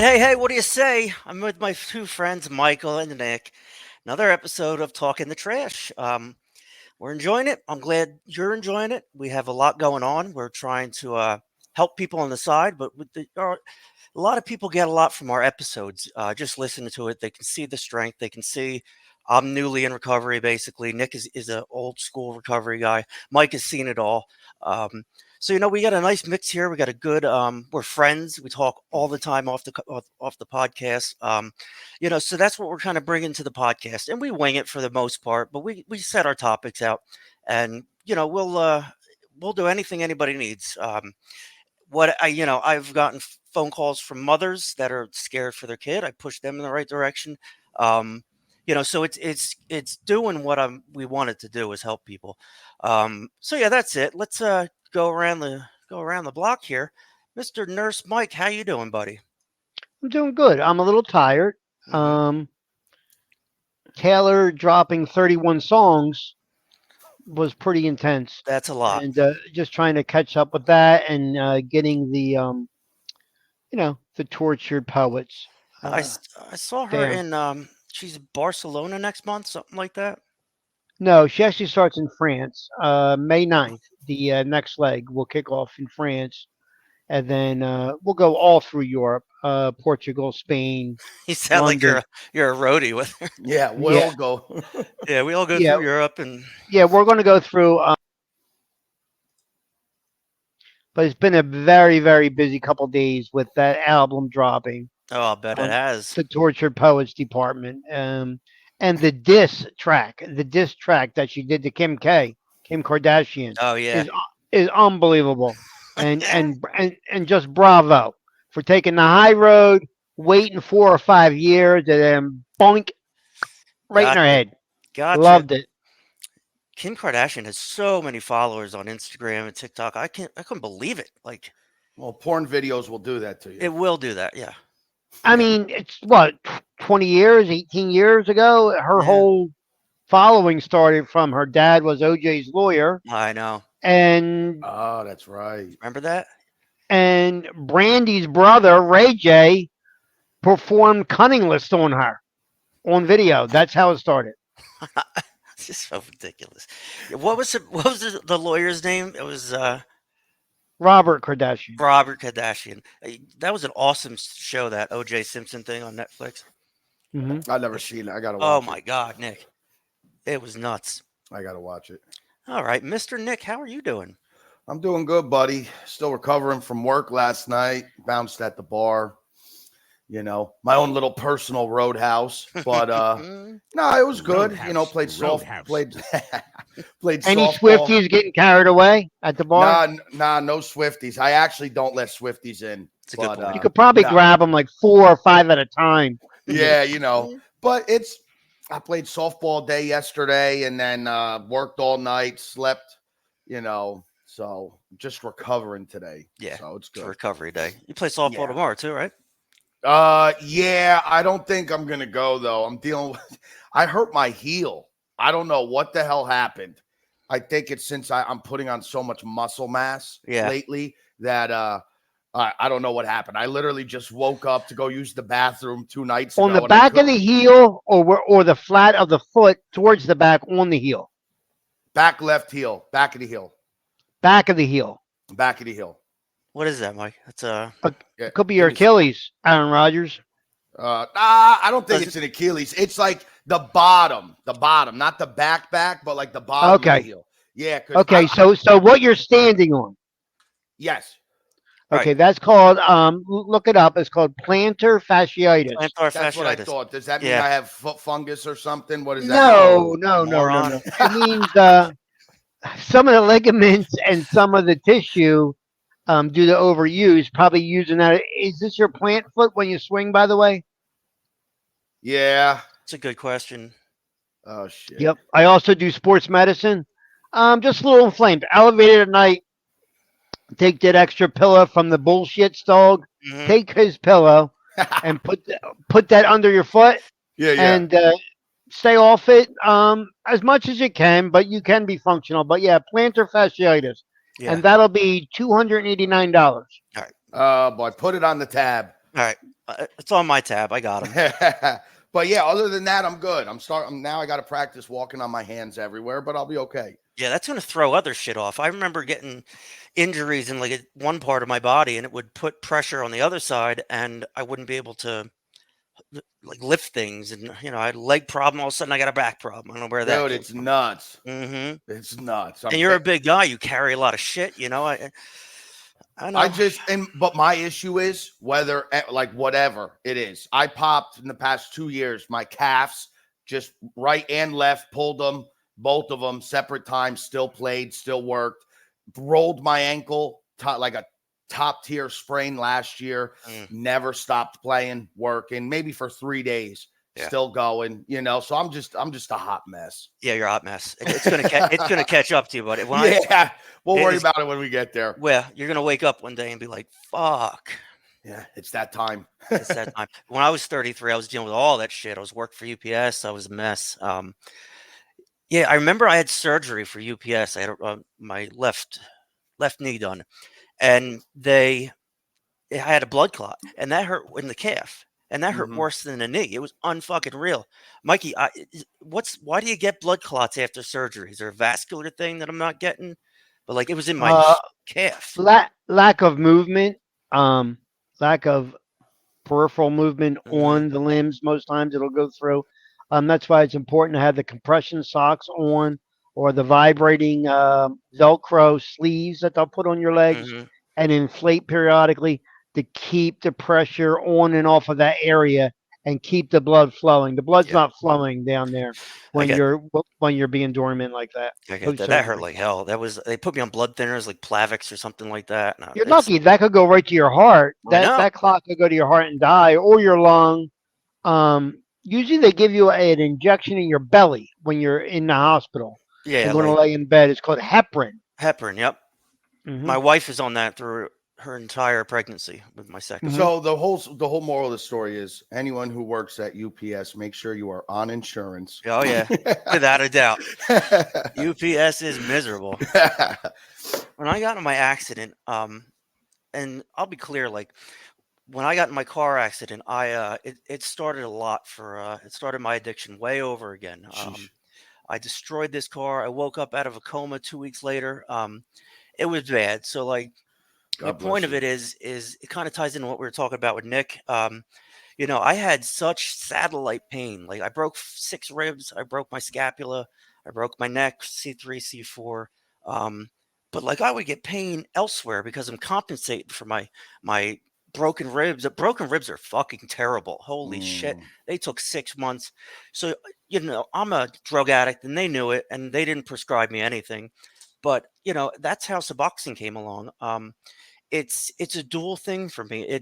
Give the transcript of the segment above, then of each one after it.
Hey, what do you say? I'm with my two friends, Michael and Nick. Another episode of Talking the Trash. We're enjoying it. I'm glad you're enjoying it. We have a lot going on. We're trying to help people on the side, but a lot of people get a lot from our episodes. Just listening to it, they can see the strength. They can see I'm newly in recovery, basically. Nick is an old school recovery guy. Mike has seen it all. Um, so we got a nice mix here. We got a good. We're friends. We talk all the time off the podcast. So that's what we're kind of bringing to the podcast, and we wing it for the most part. But we set our topics out, and we'll do anything anybody needs. I've gotten phone calls from mothers that are scared for their kid. I push them in the right direction. So it's doing what we wanted to do is help people. So yeah, that's it. Let's go around the block here. Mr. Nurse Mike, how you doing, buddy? I'm doing good. I'm a little tired. Hmm. Um, Taylor dropping 31 songs was pretty intense, That's a lot. and just trying to catch up with that and getting the tortured poets I, s- I saw her down. in she's in Barcelona next month, something like that. No, she actually starts in France, May 9th. The next leg will kick off in France, and then we'll go all through Europe, Portugal, Spain, You sound like you're London. a roadie with her. Yeah, Yeah, we'll go. Yeah, we all go yeah, through Europe and yeah. We're going to go through. But it's been a very, very busy couple days with that album dropping. oh, I'll bet it Um, has. the Tortured Poets Department, and the diss track that she did to Kim Kardashian, Oh yeah. is unbelievable, and just bravo for taking the high road, waiting 4 or 5 years, and then boink right in her Gotcha. head. Gotcha. Loved it. Kim Kardashian has so many followers on Instagram and TikTok. I couldn't believe it. Like Well, porn videos will do that to you. it will do that. Yeah. I mean, it's what 20 years, 18 years ago. Her Yeah. whole following started from her dad was OJ's lawyer, I know. and Oh, that's right. Remember that? and Brandy's brother Ray J performed Cunning List on her on video. That's how it started. It's just so ridiculous. Yeah, what was the lawyer's name? It was Robert Kardashian. Robert Kardashian. That was an awesome show, that OJ Simpson thing on Netflix. Hmm. I've never seen it. I gotta Oh watch my it. God, Nick. It was nuts. I gotta watch it. All right, Mr. Nick, how are you doing? I'm doing good, buddy. Still recovering from work last night. Bounced at the bar. My own little personal roadhouse. But no, it was good. Played played Any softball. Swifties getting carried away at the bar? No Swifties. I actually don't let Swifties in. It's a good But point. You could probably nah. grab them like 4 or 5 at a time. Yeah, but I played softball day yesterday and then worked all night, slept, so just recovering today. Yeah, So it's it's good. recovery day. You play softball Yeah. tomorrow too, right? Yeah, I don't think I'm gonna go though. I'm dealing with I hurt my heel. I don't know what the hell happened. I think it's since I'm putting on so much muscle mass Yeah. lately that I don't know what happened. I literally just woke up to go use the bathroom 2 nights On ago. the and I back of couldn't- the heel, or the flat of the foot towards the back on the heel. Back left heel, back of the heel, Back of the heel. back of the heel. What is that, Mike? That's Yeah, Could be give your me- Achilles, Aaron Rodgers. I don't think Does it's an Achilles. It's like the bottom, not the back, but like the bottom of Okay. the heel. Yeah. 'Cause Okay, so what you're standing on? yes, Right. Okay, that's called look it up. It's called plantar fasciitis. plantar that's what I fasciitis. thought. Does that mean Yeah. I have foot fungus or something? What is that? No. Moron. It means some of the ligaments and some of the tissue, due to overuse, probably using that. Is this your plant foot when you swing? By the way. Yeah. It's a good question. Oh shit. Yep. I also do sports medicine. Just a little inflamed. Elevated at night. Take that extra pillow from the bullshit dog. Mhm. Take his pillow and put that under your foot yeah. and stay off it as much as you can, but you can be functional. But yeah, plantar fasciitis, Yeah. and that'll be $289. Oh boy, put it on the tab. All right. It's on my tab. I got him. But yeah, other than that, I'm good. I'm now. I got to practice walking on my hands everywhere, but I'll be okay. Yeah, that's gonna throw other shit off. I remember getting injuries in like one part of my body, and it would put pressure on the other side, and I wouldn't be able to like lift things. And I had a leg problem. All of a sudden, I got a back problem. I don't know where that Dude, came it's from. nuts. Hmm. It's nuts. And you're a big guy. You carry a lot of shit. I I know. just but my issue is whether like whatever it is. I popped in the past 2 years my calves, just right and left, pulled them, both of them separate times, still played, still worked. Rolled my ankle, like a top tier sprain last year. Mm, Never stopped playing, working, maybe for 3 days, yeah, still going. So I'm just a hot mess. yeah, you're a hot mess. It's gonna catch up to you, but Yeah, we'll it worry is about it when we get there. well, you're gonna wake up one day and be like, "Fuck." Yeah, it's that time. It's that time. When I was 33, I was dealing with all that shit. I was working for UPS. I was a mess. Yeah, I remember I had surgery for UPS. I had my left knee done, and I had a blood clot, and that hurt in the calf, and that hurt Mhm. worse than the knee. It was unfucking real, Mikey. Why do you get blood clots after surgery? Is there a vascular thing that I'm not getting? But like it was in my Uh, calf. lack of movement, um, lack of peripheral movement Hmm. on the limbs. Most times it'll go through. That's why it's important to have the compression socks on or the vibrating Velcro sleeves that they'll put on your legs Hmm. and inflate periodically to keep the pressure on and off of that area and keep the blood flowing. The blood's Yeah, not flowing down there I get when you're being dormant like that I get post that. That hurt surgery. like hell. They put me on blood thinners like Plavix or something like that. No, You're it's lucky that could go right to your heart. I That know. that clot could go to your heart and die, or your lung. Usually they give you an injection in your belly when you're in the hospital Yeah, and going to like lay in bed. It's called heparin. heparin. Yep. Hmm. My wife is on that through her entire pregnancy with my second Hmm. son. So the whole moral of the story is anyone who works at UPS, make sure you are on insurance. Oh yeah, without a doubt. UPS is miserable. When I got in my accident, and I'll be clear, like when I got in my car accident, it started a lot it started my addiction way over again. Sheesh. I destroyed this car. I woke up out of a coma 2 weeks later. It was bad. So like my God point bless of you. it is it kind of ties into what we were talking about with Nick. I had such satellite pain. Like I broke 6 ribs, I broke my scapula, I broke my neck, C3, C4. Um, but like I would get pain elsewhere because I'm compensating for my broken ribs. Broken ribs are fucking terrible. Holy shit. Mm. They took 6 months. So, I'm a drug addict and they knew it and they didn't prescribe me anything. But, that's how Suboxone came along. It's a dual thing for me.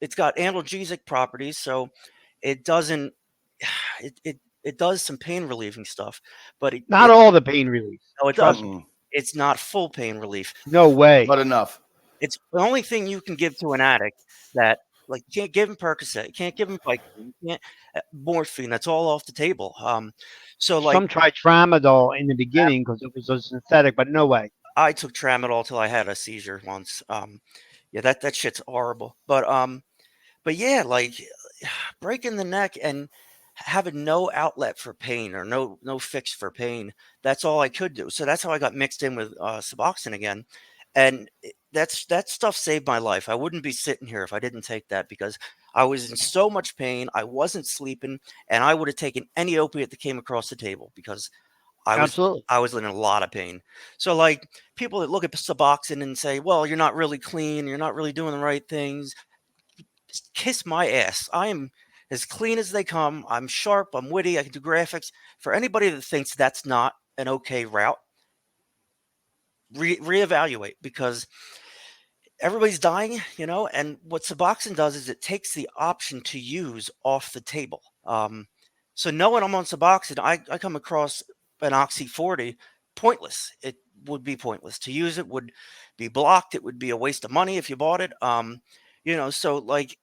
It's got analgesic properties, so it doesn't it does some pain relieving stuff, but Not all the pain relief. no, it Trust doesn't. me. Mm-mm. It's not full pain relief. No way. But enough. It's the only thing you can give to an addict that like you can't give him Percocet, you can't give him Vicodin, you can't morphine. That's all off the table. So like Some tried tramadol in the beginning because it was a synthetic, but no way. I took tramadol till I had a seizure once. Yeah, that shit's horrible. But yeah, like breaking the neck and having no outlet for pain or no fix for pain. That's all I could do. So that's how I got mixed in with Suboxone again, and that stuff saved my life. I wouldn't be sitting here if I didn't take that because I was in so much pain. I wasn't sleeping, and I would have taken any opiate that came across the table because I was Absolutely. I was in a lot of pain. So like people that look at Suboxone and say, "Well, you're not really clean. You're not really doing the right things." Kiss my ass. I am as clean as they come. I'm sharp. I'm witty. I can do graphics. For anybody that thinks that's not an okay route, reevaluate because everybody's dying, and what Suboxone does is it takes the option to use off the table. So knowing I'm on Suboxone, I come across an Oxy 40, pointless. It would be pointless. To use it would be blocked. It would be a waste of money if you bought it. So like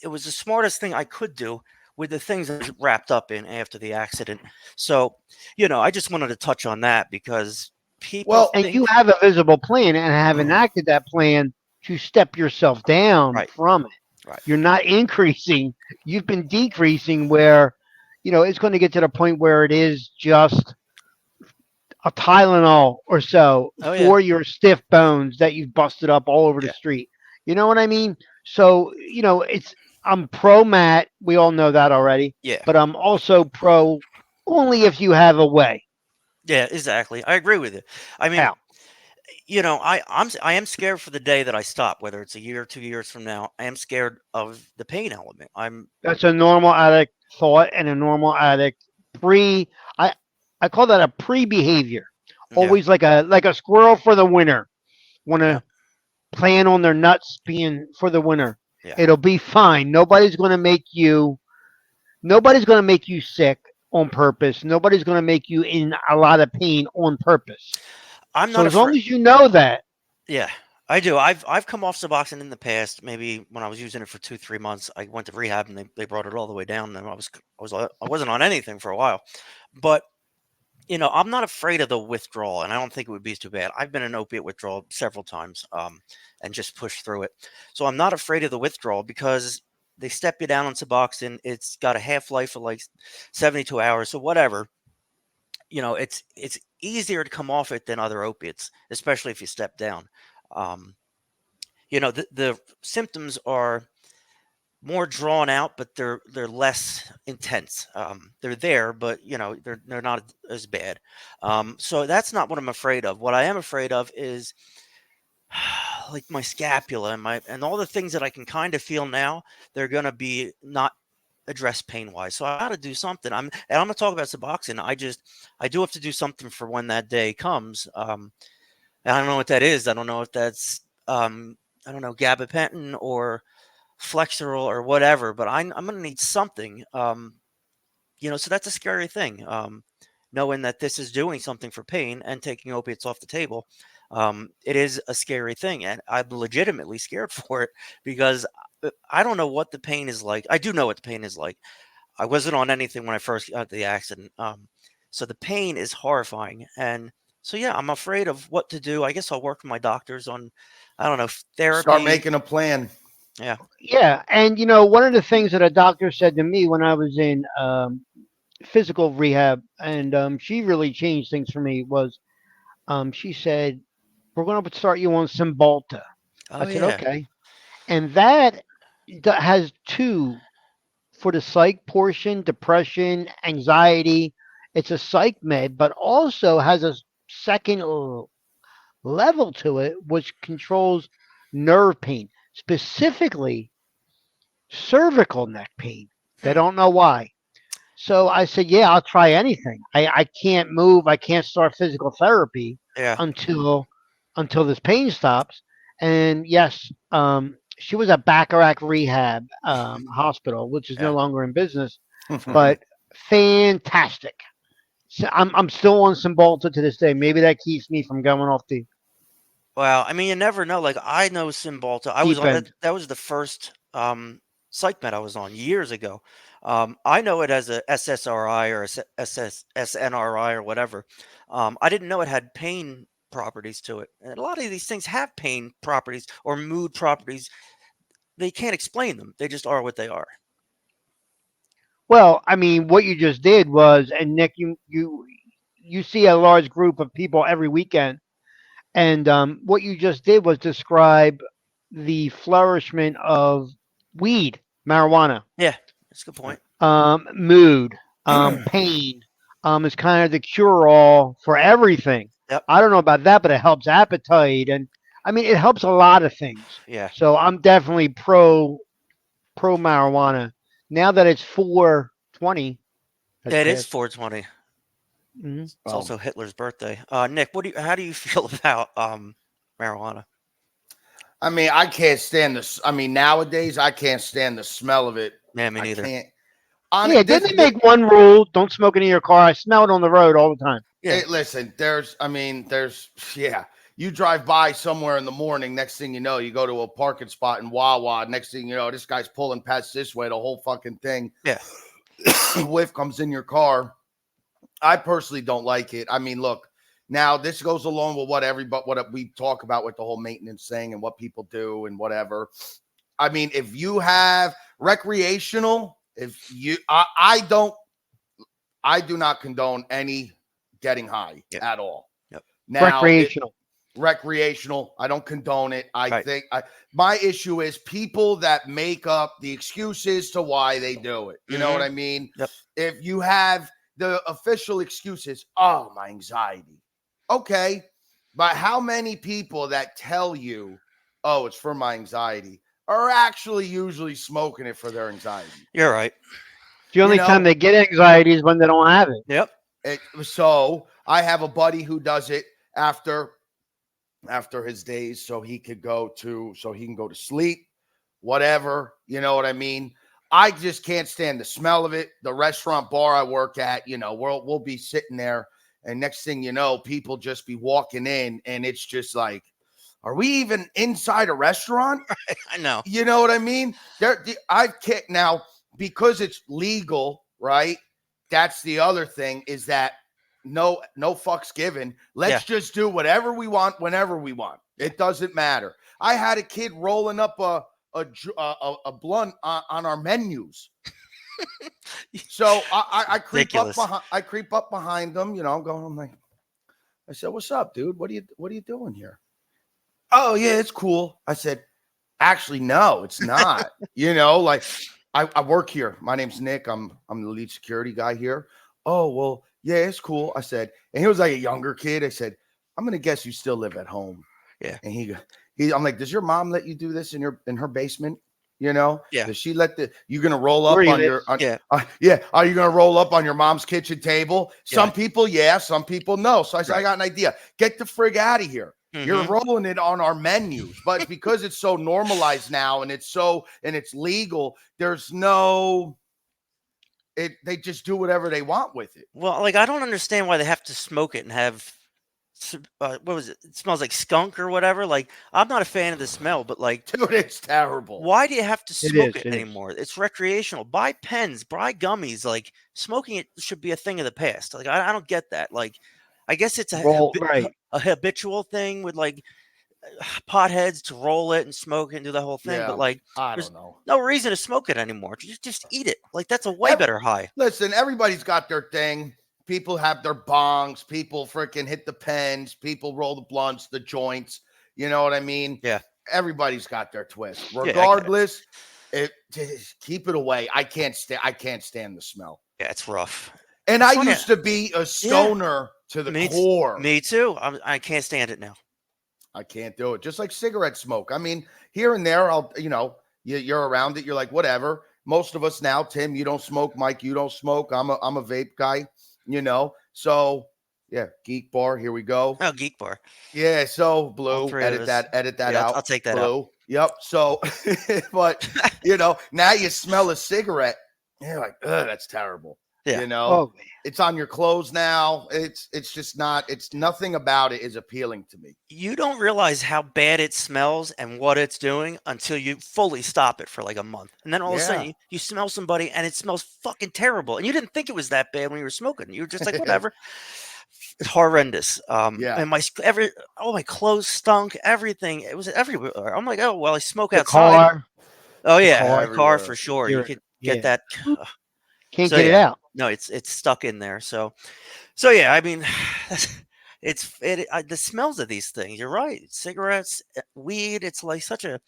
it was the smartest thing I could do with the things I was wrapped up in after the accident. So, I just wanted to touch on that because people Well, And you think, have a visible plan and have enacted that plan to step yourself down right, from it. Right. You're not increasing. You've been decreasing where, it's going to get to the point where it is just a Tylenol or so Oh yeah. for your stiff bones that you've busted up all over the Yeah. street. You know what I mean? So, I'm pro Matt. We all know that already. Yeah. But I'm also pro only if you have a way Yeah. Exactly. I agree with you. I mean, out. I am scared for the day that I stop, whether it's a year or 2 years from now. I am scared of the pain element. That's a normal addict thought and a normal addict pre. I I call that a pre behavior. Yeah. Always like a squirrel for the winter. Want Yeah. to plan on their nuts being for the winter. Yeah. It'll be fine. Nobody's going to make you sick on purpose. Nobody's going to make you in a lot of pain on purpose. I'm So not as long afraid. as you know that, Yeah, I do. I've come off Suboxone in the past. Maybe when I was using it for 2 3 months, I went to rehab and they brought it all the way down. And I wasn't on anything for a while, but I'm not afraid of the withdrawal, and I don't think it would be too bad. I've been in opiate withdrawal several times, and just pushed through it. So I'm not afraid of the withdrawal because they step you down on Suboxone. It's got a half life of like 72 hours, so whatever. It's easier to come off it than other opiates, especially if you step down. Um, the symptoms are more drawn out, but they're less intense. They're there, but they're not as bad. So that's not what I'm afraid of. What I am afraid of is like my scapula and all the things that I can kind of feel now. They're gonna be not addressed pain wise. So I got to do something. I'm gonna talk about Suboxone. I do have to do something for when that day comes. And I don't know what that is. I don't know if that's I don't know, gabapentin or Flexeril or whatever, but I'm going to need something. So that's a scary thing. Knowing that this is doing something for pain and taking opiates off the table, it is a scary thing, and I'm legitimately scared for it because I don't know what the pain is like. I do know what the pain is like. I wasn't on anything when I first got the accident, so the pain is horrifying, and so yeah, I'm afraid of what to do. I guess I'll work with my doctors on, I don't know, Start therapy. making a plan. Yeah. yeah. And one of the things that a doctor said to me when I was in physical rehab, and she really changed things for me was she said, "We're going to start you on Cymbalta." I Oh said, yeah. "Okay," and that has two for the psych portion, depression, anxiety. It's a psych med, but also has a second level to it, which controls nerve pain, specifically cervical neck pain. They Hmm. don't know why. So I said, yeah, I'll try anything. I can't move. I can't start physical therapy Yeah. until this pain stops. And yes, she was at Bacharach Rehab Hospital, which is no Yeah. longer in business, but fantastic. So I'm still on Cymbalta to this day. Maybe that keeps me from going off the Well, I mean, you never know. Like I know Cymbalta. I was deep on that. end. That was the first psych med I was on years ago. I know it as a SSRI or a SNRI or whatever. I didn't know it had pain properties to it. And a lot of these things have pain properties or mood properties. They can't explain them. They just are what they are. Well, I mean, what you just did was, and Nick, you see a large group of people every weekend, and what you just did was describe the flourishment of weed, marijuana, Yeah, that's a good point. mood, pain, is kind of the cure-all for everything. Yep. I don't know about that, but it helps appetite, and I mean, it helps a lot of things. Yeah. So I'm definitely pro marijuana. Now that it's 420 has Yeah, it is passed. 420. Mhm. It's Well, also Hitler's birthday. Nick, how do you feel about marijuana? I mean, I can't stand this. I mean, nowadays I can't stand the smell of it. Yeah, me I neither. can't. On Yeah, this, didn't they make one rule? Don't smoke it in your car. I smell it on the road all the time. Yeah. listen, yeah. You drive by somewhere in the morning. Next thing you know, you go to a parking spot in Wawa. Next thing you know, this guy's pulling past this way. The whole fucking thing, Yeah. whiff comes in your car. I personally don't like it. I mean, look, now this goes along with what we talk about with the whole maintenance thing and what people do and whatever. I mean, if you have recreational, if you, I do not condone any getting high Yep. at all. Yep. Now, Recreational. recreational, I don't condone it. I Right. think my issue is people that make up the excuses to why they do it. You know what Mm-hmm. I mean? Yep. If you have the official excuses, oh, my anxiety. Okay. But how many people that tell you, oh, it's for my anxiety, are actually usually smoking it for their anxiety? You're right. The You only time know, they get anxiety is when they don't have it. Yep. so I have a buddy who does it after his days so he can go to sleep, whatever, you know what I mean? I just can't stand the smell of it. The restaurant bar I work at, we'll be sitting there, and next thing you know, people just be walking in, and it's just like, are we even inside a restaurant? I know. You know what I mean? I've kicked now because it's legal, right? That's the other thing, is that no fucks given. Yeah. Let's just do whatever we want whenever we want. Yeah. It doesn't matter. I had a kid rolling up a blunt on our menus. So I creep up Ridiculous. behind them. I'm going. I'm like, I said, "What's up, dude? What are you doing here?" Oh yeah, it's cool. I said, actually, no, it's not. Like I work here. My name's Nick. I'm the lead security guy here. Oh, well, yeah, it's cool. I said, and he was like a younger kid. I said, I'm gonna guess you still live at home. Yeah. And I'm like, does your mom let you do this in her basement? Yeah. Does she let you gonna roll Where up he on your lives. Yeah. yeah? Are you gonna roll up on your mom's kitchen table? Some Yeah. people, yeah. Some people, no. So I said, I Right. got an idea. Get the frig out of here. You're Mm-hmm. rolling it on our menus, but because it's so normalized now and it's legal, there's no they just do whatever they want with it. Well, like I don't understand why they have to smoke it and have what was it? It smells like skunk or whatever. Like I'm not a fan of the smell, but like Dude, it's terrible. why do you have to It smoke is. it It is. anymore? It's recreational. Buy pens, buy gummies. Like smoking it should be a thing of the past. Like I don't get that. Like I guess it's Roll right. a habitual thing with like potheads to roll it and smoke it and do the whole thing. But Yeah, like I there's don't know. no reason to smoke it anymore. Just eat it. Like that's a way Ev- better high. Listen, everybody's got their thing. People have their bongs. People freaking hit the pens. People roll the blunts, the joints. You know what I mean? Yeah. Everybody's got their twist. Yeah, I get it. Regardless, just keep it away. I can't stand the smell. Yeah, it's rough. And It's I funny. used to be a Yeah, stoner to the me, core. me too. I can't stand it now. I can't do it. Just like cigarette smoke. I mean, here and there, you're around it. You're like, whatever. Most of us now, Tim, you don't smoke. Mike, you don't smoke. I'm a vape guy. So yeah, geek bar. Here we go. Oh, Geek Bar. Yeah. So All blue. three of Edit us. that Yeah, out. I'll take that out. Blue. Yep. So, but now you smell a cigarette. And you're like, ugh, that's terrible. Yeah. Oh, It's on your clothes now. It's just not. It's nothing about it is appealing to me. You don't realize how bad it smells and what it's doing until you fully stop it for like a month. And then all of a sudden Yeah. you smell somebody and it smells fucking terrible. And you didn't think it was that bad when you were smoking. You were just like, whatever. It's horrendous. Yeah. And all my clothes stunk, everything. It was everywhere. I'm like, oh well, I smoke the outside. car. Oh The yeah, the car. car Everywhere. for sure. You You're, could get yeah. that. Can't So get it yeah, out. no, it's stuck in there. So yeah, I mean, the smells of these things. You're right. Cigarettes, weed. It's like such a.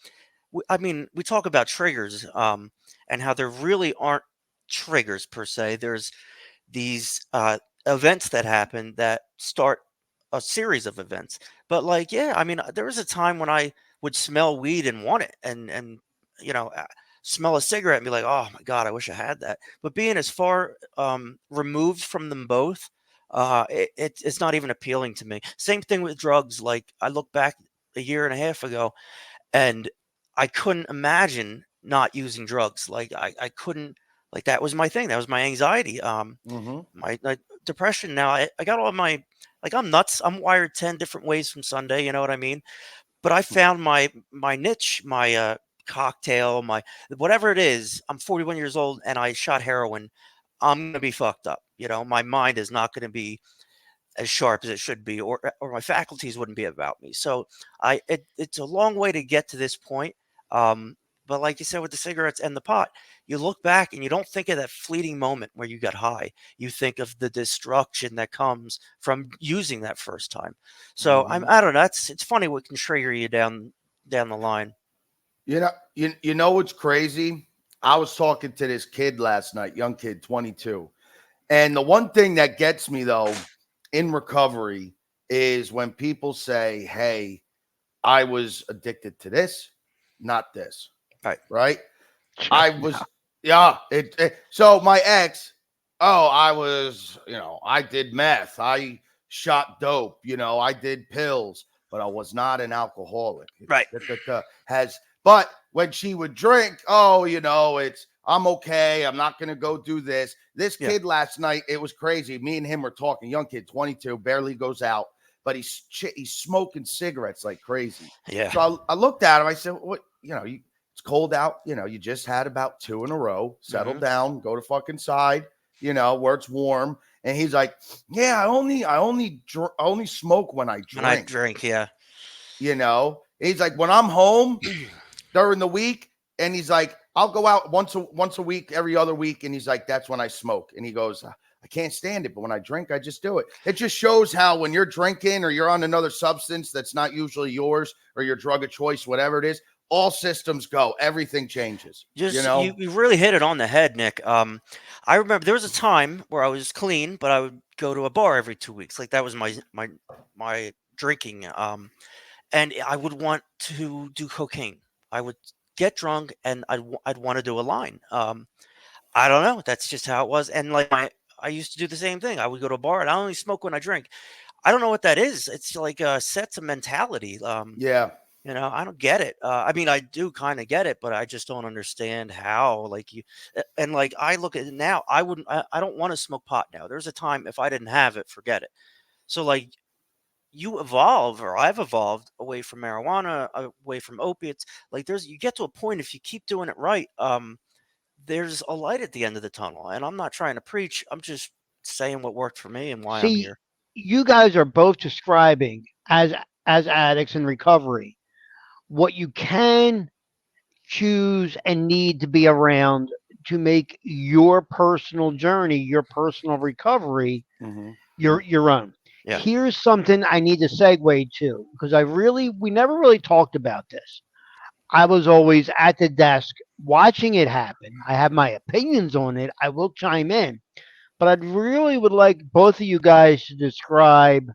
I mean, we talk about triggers, and how there really aren't triggers per se. There's these events that happen that start a series of events. But like, yeah, I mean, there was a time when I would smell weed and want it, and smell a cigarette and be like, oh my god, I wish I had that. But being as far removed from them both, it's not even appealing to me. Same thing with drugs. Like I look back a year and a half ago, and I couldn't imagine not using drugs. Like I couldn't. Like that was my thing. That was my anxiety. Mm-hmm. My depression. Now I got all my like I'm nuts. I'm wired 10 different ways from Sunday. You know what I mean? But I found my niche, my cocktail, my whatever it is. I'm 41 years old and I shot heroin. I'm gonna be fucked up. My mind is not gonna be as sharp as it should be, or my faculties wouldn't be about me. So it's a long way to get to this point. Um, But like you said with the cigarettes and the pot, you look back and you don't think of that fleeting moment where you got high. You think of the destruction that comes from using that first time. So Hmm. I don't know. It's funny what can trigger you down the line. You know what's crazy? I was talking to this kid last night, young kid, 22. And the one thing that gets me though in recovery is when people say, "Hey, I was addicted to this, not this." Right. Right? I was, yeah. So my ex, oh, I was, I did meth, I shot dope, I did pills, but I was not an alcoholic. Right. Has, but when she would drink, oh, it's I'm okay. I'm not gonna go do this. This Yeah. kid last night, it was crazy. Me and him were talking. Young kid, 22, barely goes out, but he's smoking cigarettes like crazy. Yeah. So I looked at him. I said, "What? It's cold out. You just had about two in a row. Settle Hmm. down. Go to fucking side. Where it's warm." And he's like, "Yeah, I only smoke when I When I drink." drink, yeah. He's like, "When I'm home during the week," and he's like, "I'll go out once a week, every other week," and he's like, "That's when I smoke." And he goes, "I can't stand it, but when I drink, I just do it." It just shows how when you're drinking or you're on another substance that's not usually yours or your drug of choice, whatever it is, all systems go. Everything changes. You Just know? you really hit it on the head, Nick. I remember there was a time where I was clean, but I would go to a bar every 2 weeks. Like that was my drinking. And I would want to do cocaine. I would get drunk and I'd want to do a line. I don't know. That's just how it was. And like I used to do the same thing. I would go to a bar and I only smoke when I drink. I don't know what that is. It's like a sets of mentality. Yeah. I don't get it. I mean, I do kind of get it, but I just don't understand how. Like and like I look at it now, I wouldn't. I don't want to smoke pot now. There's a time if I didn't have it, forget it. So like you evolve, or I've evolved away from marijuana, away from opiates. Like you get to a point if you keep doing it right. There's a light at the end of the tunnel, and I'm not trying to preach. I'm just saying what worked for me and why I'm See, here. you guys are both describing as addicts in recovery what you can choose and need to be around to make your personal journey, your personal recovery, Hmm. your own. Yeah. Here's something I need to segue to because we never really talked about this. I was always at the desk watching it happen. I have my opinions on it. I will chime in, but I really would like both of you guys to describe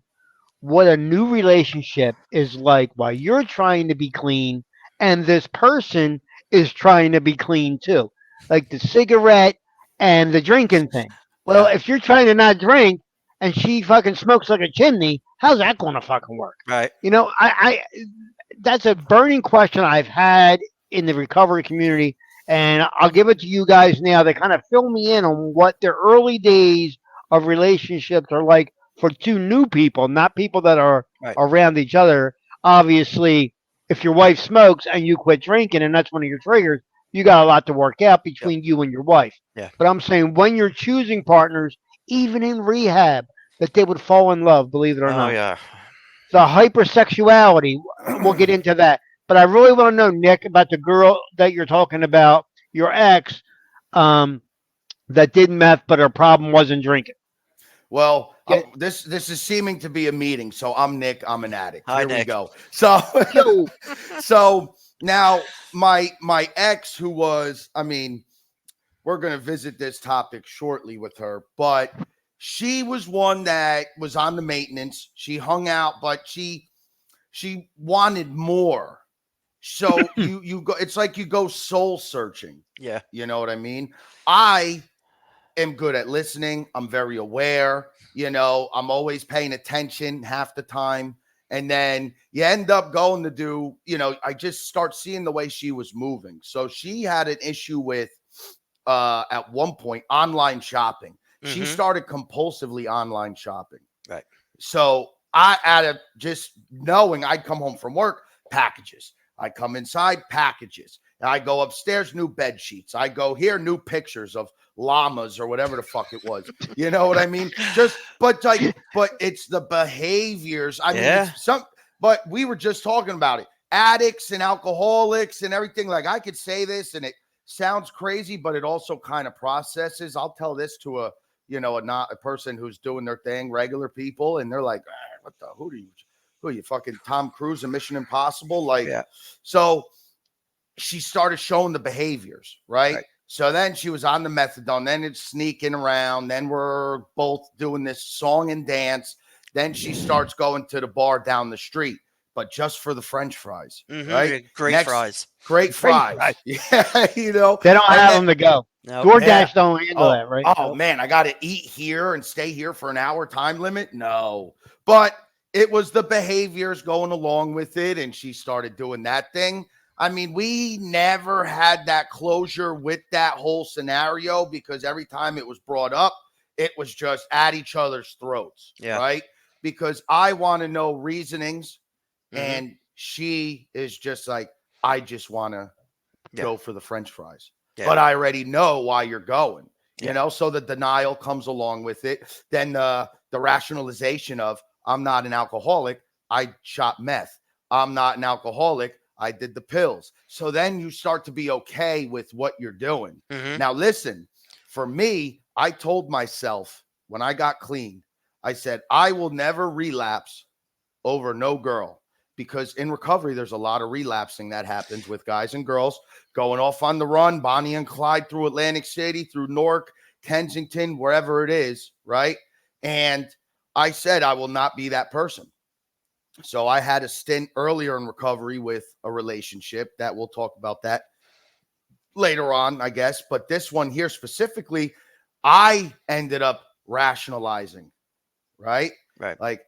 what a new relationship is like while you're trying to be clean and this person is trying to be clean too. Like the cigarette and the drinking thing. Well, Yeah. if you're trying to not drink and she fucking smokes like a chimney, how's that going to fucking work? Right. I that's a burning question I've had in the recovery community, and I'll give it to you guys now to kind of fill me in on what the early days of relationships are like for two new people, not people that are Right. around each other. Obviously, if your wife smokes and you quit drinking, and that's one of your triggers, you got a lot to work out Yep. between you and your wife. Yeah. But I'm saying when you're choosing partners, even in rehab, that they would fall in love, believe it or Oh not. yeah. The hypersexuality, we'll get into that. But I really want to know, Nick, about the girl that you're talking about, your ex, um, that did meth, but her problem wasn't drinking. Well, Get, this is seeming to be a meeting. So I'm Nick. I'm an addict. Hi, Here we Nick. go. So yo, so now my ex, who was, I mean, we're going to visit this topic shortly with her, but she was one that was on the maintenance. She hung out, but she wanted more. So you go, it's like you go soul searching. Yeah. You know what I mean? I am good at listening. I'm very aware. I'm always paying attention half the time. And then you end up going to do, I just start seeing the way she was moving. So she had an issue with at one point online shopping. She Mm-hmm. started compulsively online shopping. Right. So I, out of just knowing, I'd come home from work, packages. I come inside, packages. I go upstairs, new bed sheets. I go here, new pictures of llamas or whatever the fuck it was. You know what I mean? But it's the behaviors. I mean, Yeah. but we were just talking about it. addicts and alcoholics and everything. Like, I could say this and it sounds crazy, but it also kind of processes. I'll tell this to a, not a person who's doing their thing, regular people, and they're like, what the, who are you, fucking Tom Cruise and Mission Impossible? Like, Yeah. So she started showing the behaviors, right? So then she was on the methadone, then it's sneaking around, then we're both doing this song and dance. Then she starts going to the bar down the street, but just for the French fries, right? Great fries. Great fries. Yeah, They don't have them to go. Nope. DoorDash don't handle that, right? Man, I got to eat here and stay here for an hour time limit? No. But it was the behaviors going along with it, and she started doing that thing. I mean, we never had that closure with that whole scenario because every time it was brought up, it was just at each other's throats, right? Because I want to know reasonings, and she is just like, I just want to go for the French fries. But I already know why you're going, so the denial comes along with it. Then the rationalization of, I'm not an alcoholic, I shot meth. I'm not an alcoholic, I did the pills. So then you start to be okay with what you're doing. Now, listen, for me, I told myself when I got clean, I said, I will never relapse over no girl, because in recovery, there's a lot of relapsing that happens with guys and girls going off on the run, Bonnie and Clyde through Atlantic City, through Newark, Kensington, wherever it is, right? And I said, I will not be that person. So I had a stint earlier in recovery with a relationship that we'll talk about that later on, I guess. But this one here specifically, I ended up rationalizing, right? Right. Like,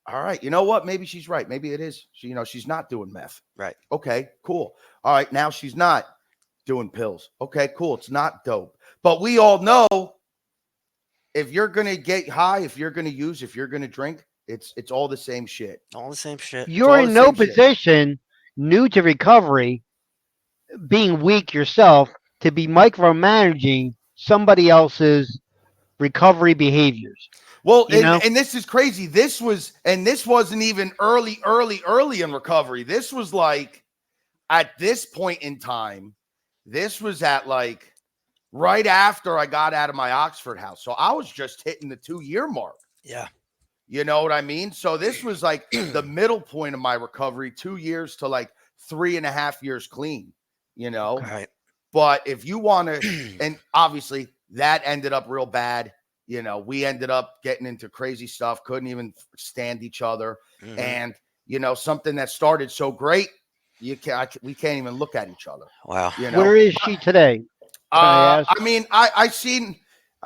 all right, you know what? Maybe she's right. Maybe it is. She's not doing meth. Right. Okay, cool. All right, now she's not doing pills. Okay, cool. It's not dope. But we all know if you're going to get high, if you're going to use, if you're going to drink, it's all the same shit. All the same shit. You're in no position, new to recovery, being weak yourself, to be micromanaging somebody else's recovery behaviors. Well, and this is crazy. This wasn't even early in recovery. This was like, at this point in time, this was at like right after I got out of my Oxford house. So I was just hitting the 2-year mark. Yeah. You know what I mean? So this was like the middle point of my recovery, 2 years to like 3.5 years clean, Right. But if you want to, and obviously that ended up real bad. We ended up getting into crazy stuff, couldn't even stand each other. And, something that started so great, we can't even look at each other. Wow. Where is she today? I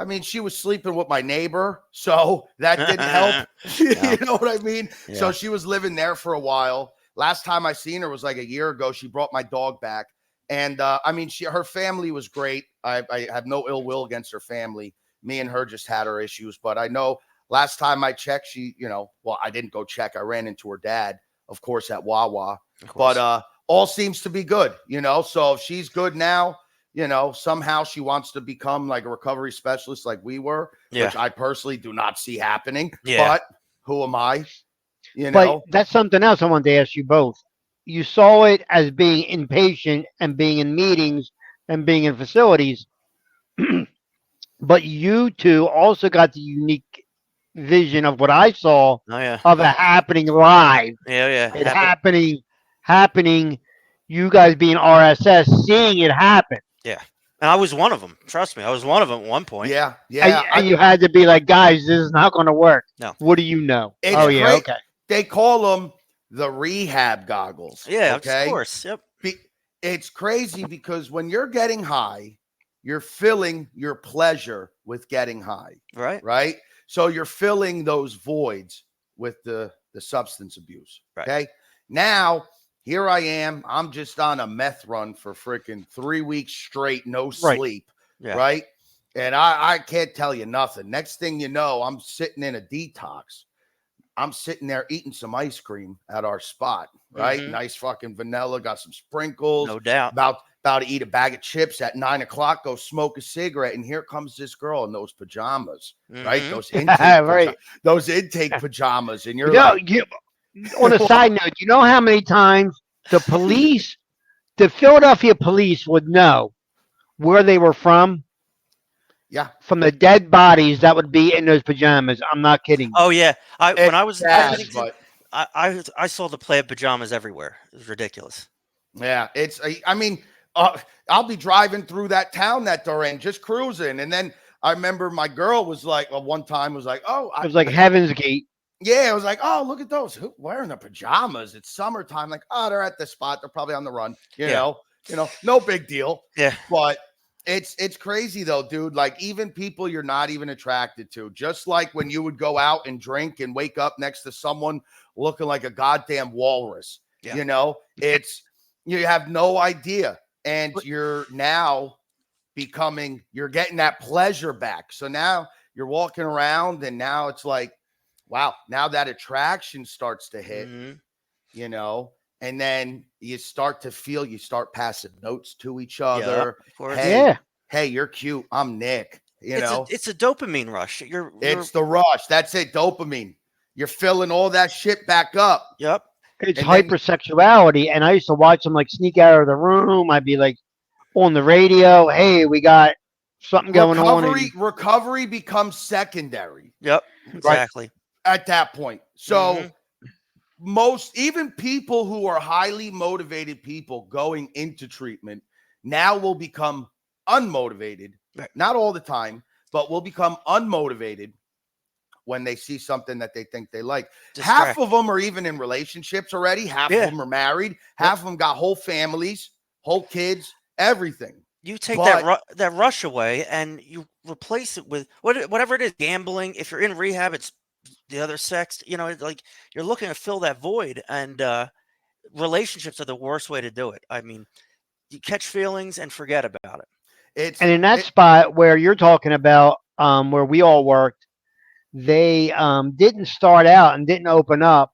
mean, she was sleeping with my neighbor, so that didn't help. You know what I mean? Yeah. So she was living there for a while. Last time I seen her was like a year ago. She brought my dog back. And her family was great. I have no ill will against her family. Me and her just had our issues. But I know last time I checked, she, I didn't go check. I ran into her dad, of course, at Wawa. But all seems to be good, So if she's good now, somehow she wants to become like a recovery specialist like we were, which I personally do not see happening. But who am I? But that's something else I wanted to ask you both. You saw it as being inpatient and being in meetings and being in facilities, but you two also got the unique vision of what I saw of it happening live. It happening. You guys being RSS, seeing it happen. Yeah. And I was one of them. Trust me, I was one of them at one point. Yeah. And you had to be like, guys, this is not going to work. No. What do you know? Okay. They call them the rehab goggles. Yeah, okay? Of course. Yep. It's crazy because when you're getting high, you're filling your pleasure with getting high. Right. So you're filling those voids with the substance abuse. Okay. Now, here I am. I'm just on a meth run for freaking 3 weeks straight, no sleep. Right. And I can't tell you nothing. Next thing you know, I'm sitting in a detox. I'm sitting there eating some ice cream at our spot, right? Nice fucking vanilla, got some sprinkles. No doubt. About to eat a bag of chips at 9 o'clock, go smoke a cigarette. And here comes this girl in those pajamas, right? Those intake pajamas. And you're on a side note, you know how many times the police, the Philadelphia police would know where they were Yeah, from the dead bodies that would be in those pajamas. I'm not kidding you. Oh yeah, I when it's I was in sad, Bennington, but I saw the plaid pajamas everywhere. It was ridiculous. yeah, I mean, I'll be driving through that town that they're in, just cruising, and then I remember my girl was like, one time was like, oh, It was like Heaven's Gate. yeah, it was like, oh, look at those who wearing the pajamas. It's summertime. Like, oh, they're at the spot. They're probably on the run. Yeah, No big deal. yeah. But it's crazy though, dude. Like even people you're not even attracted to, just like when you would go out and drink and wake up next to someone looking like a goddamn walrus. Yeah. It's you have no idea, and But- you're now you're getting that pleasure back. So now you're walking around, and now it's like, wow, now that attraction starts to hit, Mhm. you know, and then you start passing notes to each Yeah, other. of course. Hey, Yeah. hey, you're cute. I'm Nick. It's a dopamine rush. You're It's the rush. That's it. Dopamine. You're filling all that shit back up. yep. It's And then hypersexuality. And I used to watch them like sneak out of the room. I'd be like on the radio. Hey, we got something going on. recovery becomes secondary Yep. Exactly. at that point. So Mhm. even people who are highly motivated people going into treatment now will become unmotivated, Right. not all the time, but will become unmotivated when they see something that they think they like. Half Distract. of them are even in relationships already. Half Yeah. of them are married. Half of them got whole families, whole kids, everything. You take But that rush away and you replace it with whatever it is, gambling. If you're in rehab, it's the other sex. It's like you're looking to fill that void, and relationships are the worst way to do it. I mean, you catch feelings and forget about it. it's And in that it, spot where you're talking about, where we all worked, they didn't start out and didn't open up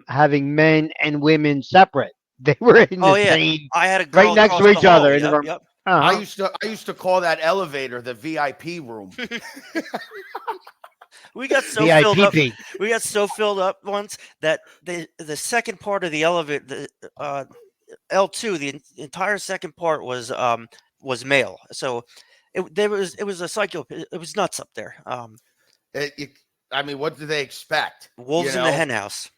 having men and women separate. They were in Oh the yeah, same, I had a right girl next across to the each hall. other in the Yep, room. yep. Uh-huh. I used to call that elevator the VIP room. We got so filled up. VIPP. We got so filled up once that the second part of the elevator, the L2, entire second part was male. So it was a psycho. It was nuts up there. I mean, what do they expect? Wolves in the hen house.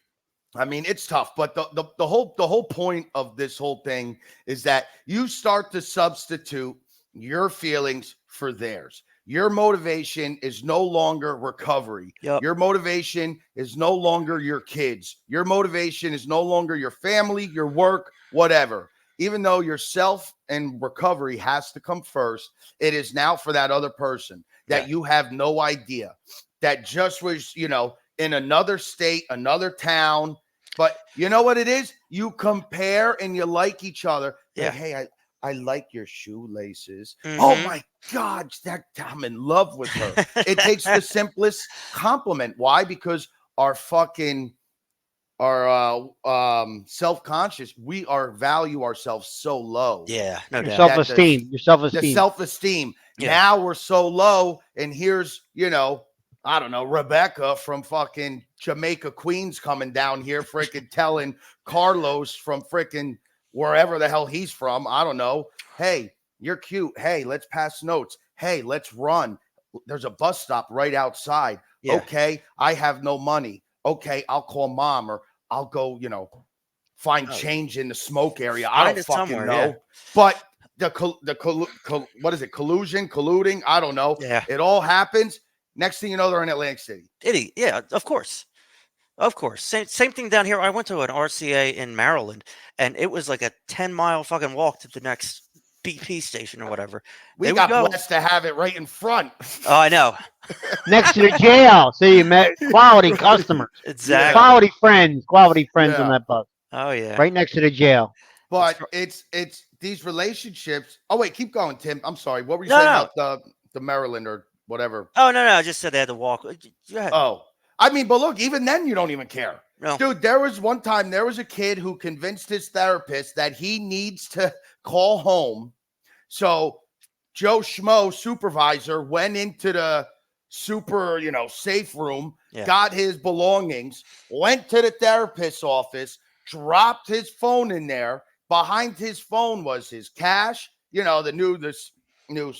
I mean, it's tough, but the whole point of this whole thing is that you start to substitute your feelings for theirs. Your motivation is no longer recovery. Yep. Your motivation is no longer your kids. Your motivation is no longer your family, your work, whatever. Even though yourself and recovery has to come first, it is now for that other person that Yeah. you have no idea, that just was, in another state, another town. But you know what it is? You compare and you like each other. Yeah. Like, hey, I like your shoelaces. Oh Mhm. my God, I'm in love with her. It takes the simplest compliment. Why? Because our self-conscious, we value ourselves so low. Yeah, no Your doubt. self-esteem. Your The self-esteem. self-esteem. Yeah. Now we're so low, and here's, I don't know, Rebecca from fucking Jamaica, Queens coming down here, freaking telling Carlos from freaking wherever the hell he's from, I don't know, hey, you're cute. Hey, let's pass notes. Hey, let's run. There's a bus stop right outside. Yeah. Okay, I have no money. Okay, I'll call mom, or I'll go, find change in the smoke area. I Find don't it fucking somewhere, know. yeah. But what is it? Colluding? I don't know. Yeah. It all happens. Next thing you know, they're in Atlantic City. Yeah, of course. Of course. Same thing down here. I went to an RCA in Maryland, and it was like a 10-mile fucking walk to the next BP station or whatever. We They would got go. blessed to have it right in front. Oh, I know. Next to the jail. So you met quality customers. Exactly. Quality friends on Yeah. that bus. Oh, yeah. Right next to the jail. But it's these relationships. Oh wait, keep going, Tim. I'm sorry. What were you No, saying no. about the Maryland or whatever? Oh, no. I just said they had to walk. Go ahead. Oh, I mean, but look, even then you don't even care. No. Dude, there was one time there was a kid who convinced his therapist that he needs to call home. So Joe Schmo, supervisor, went into the super, safe room, Yeah. got his belongings, went to the therapist's office, dropped his phone in there. Behind his phone was his cash, this new,